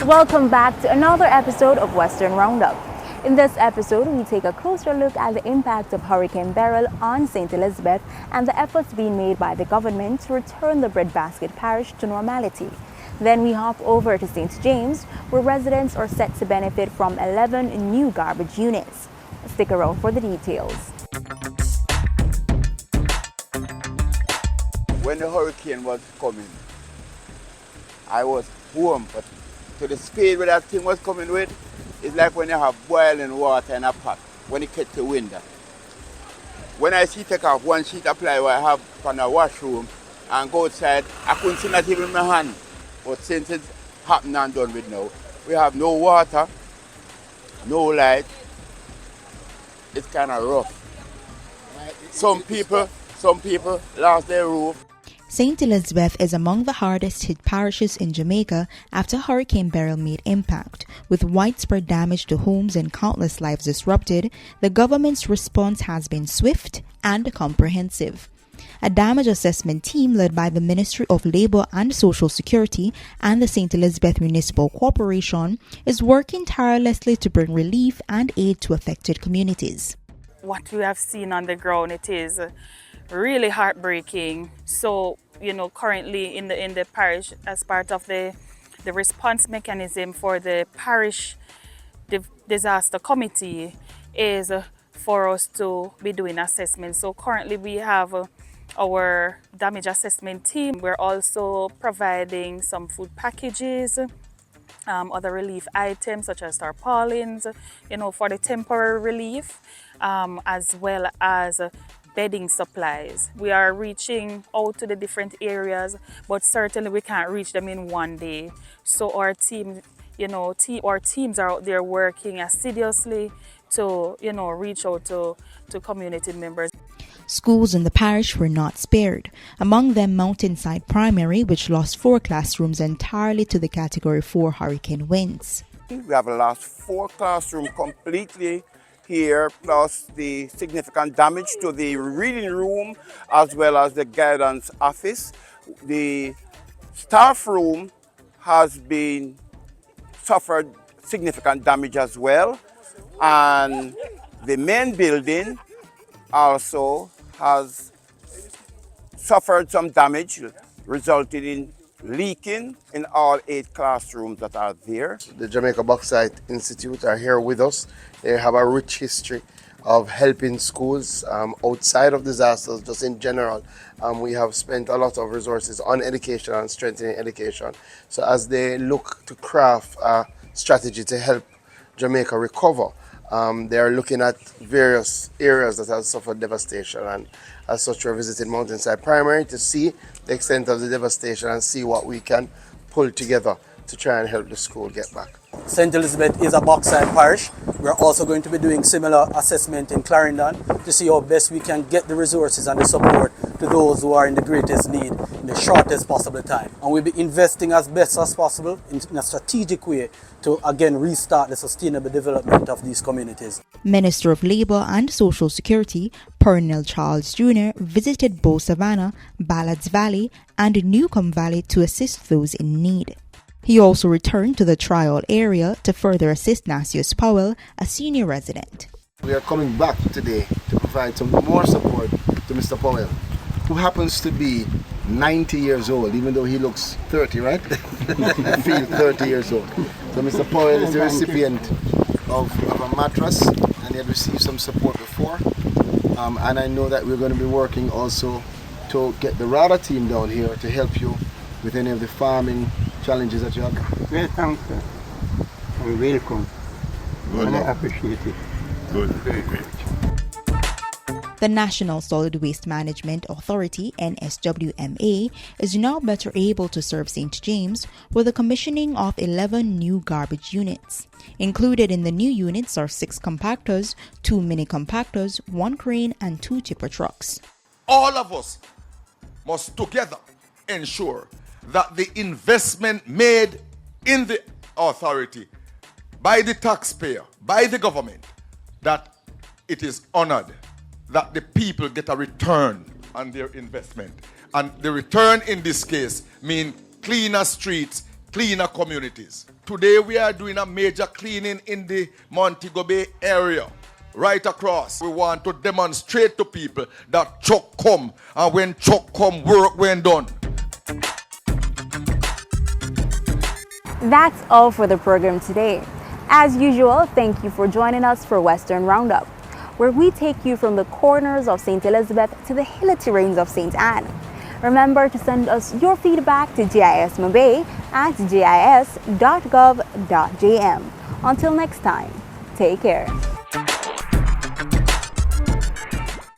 Welcome back to another episode of Western Roundup. In this episode, we take a closer look at the impact of Hurricane Beryl on St. Elizabeth and the efforts being made by the government to return the Breadbasket Parish to normality. Then we hop over to St. James, where residents are set to benefit from 11 new garbage units. Stick around for the details. When the hurricane was coming, I was home, but to the speed where that thing was coming with, it's like when you have boiling water in a pot, when it gets the wind. When I see take off one sheet of plywood I have from the washroom and go outside, I couldn't see not even my hand. But since it's happened and done with now, we have no water, no light. It's kind of rough. Some people lost their roof. St. Elizabeth is among the hardest hit parishes in Jamaica after Hurricane Beryl made impact. With widespread damage to homes and countless lives disrupted, the government's response has been swift and comprehensive. A damage assessment team led by the Ministry of Labour and Social Security and the St. Elizabeth Municipal Corporation is working tirelessly to bring relief and aid to affected communities. What we have seen on the ground, it is really heartbreaking. So, currently in the parish, as part of the response mechanism for the parish disaster committee, is for us to be doing assessments. So currently we have our damage assessment team. We're also providing some food packages, other relief items such as tarpaulins, for the temporary relief, as well as bedding supplies. We are reaching out to the different areas, but certainly we can't reach them in one day. So our team, our teams are out there working assiduously to, reach out to community members. Schools in the parish were not spared, among them Mountainside Primary, which lost 4 classrooms entirely to the Category 4 hurricane winds. We have lost 4 classrooms completely here, plus the significant damage to the reading room as well as the guidance office. The staff room has been suffered significant damage as well, and the main building also has suffered some damage, resulting in leaking in all 8 classrooms that are there. The Jamaica Bauxite Institute are here with us. They have a rich history of helping schools outside of disasters, just in general. We have spent a lot of resources on education and strengthening education. So as they look to craft a strategy to help Jamaica recover, they are looking at various areas that have suffered devastation, and as such we're visiting Mountainside Primary to see the extent of the devastation and see what we can pull together to try and help the school get back. St. Elizabeth is a bauxite parish. We're also going to be doing similar assessment in Clarendon to see how best we can get the resources and the support to those who are in the greatest need in the shortest possible time. And we'll be investing as best as possible in a strategic way to again restart the sustainable development of these communities. Minister of Labour and Social Security, Pernell Charles Jr. visited Bow Savannah, Ballards Valley and Newcomb Valley to assist those in need. He also returned to the trial area to further assist Nasius Powell, a senior resident. We are coming back today to provide some more support to Mr. Powell, who happens to be 90 years old, even though he looks 30, right? Feel 30 years old. So Mr. Powell is the recipient of a mattress, and he had received some support before. And I know that we're going to be working also to get the RADA team down here to help you with any of the farming challenges that you have. Well, thanks, sir. And welcome. Good. And I appreciate it. Good, very great. The National Solid Waste Management Authority, NSWMA, is now better able to serve St. James with the commissioning of 11 new garbage units. Included in the new units are 6 compactors, 2 mini compactors, 1 crane and 2 tipper trucks. All of us must together ensure that the investment made in the authority by the taxpayer, by the government, that it is honored that the people get a return on their investment. And the return in this case means cleaner streets, cleaner communities. Today we are doing a major cleaning in the Montego Bay area, right across. We want to demonstrate to people that Chuck come, and when Chuck come, work when done. That's all for the program today. As usual, thank you for joining us for Western Roundup, where we take you from the corners of St. Elizabeth to the hilly terrains of St. Anne. Remember to send us your feedback to GIS Mabay at gis.gov.jm. Until next time, take care.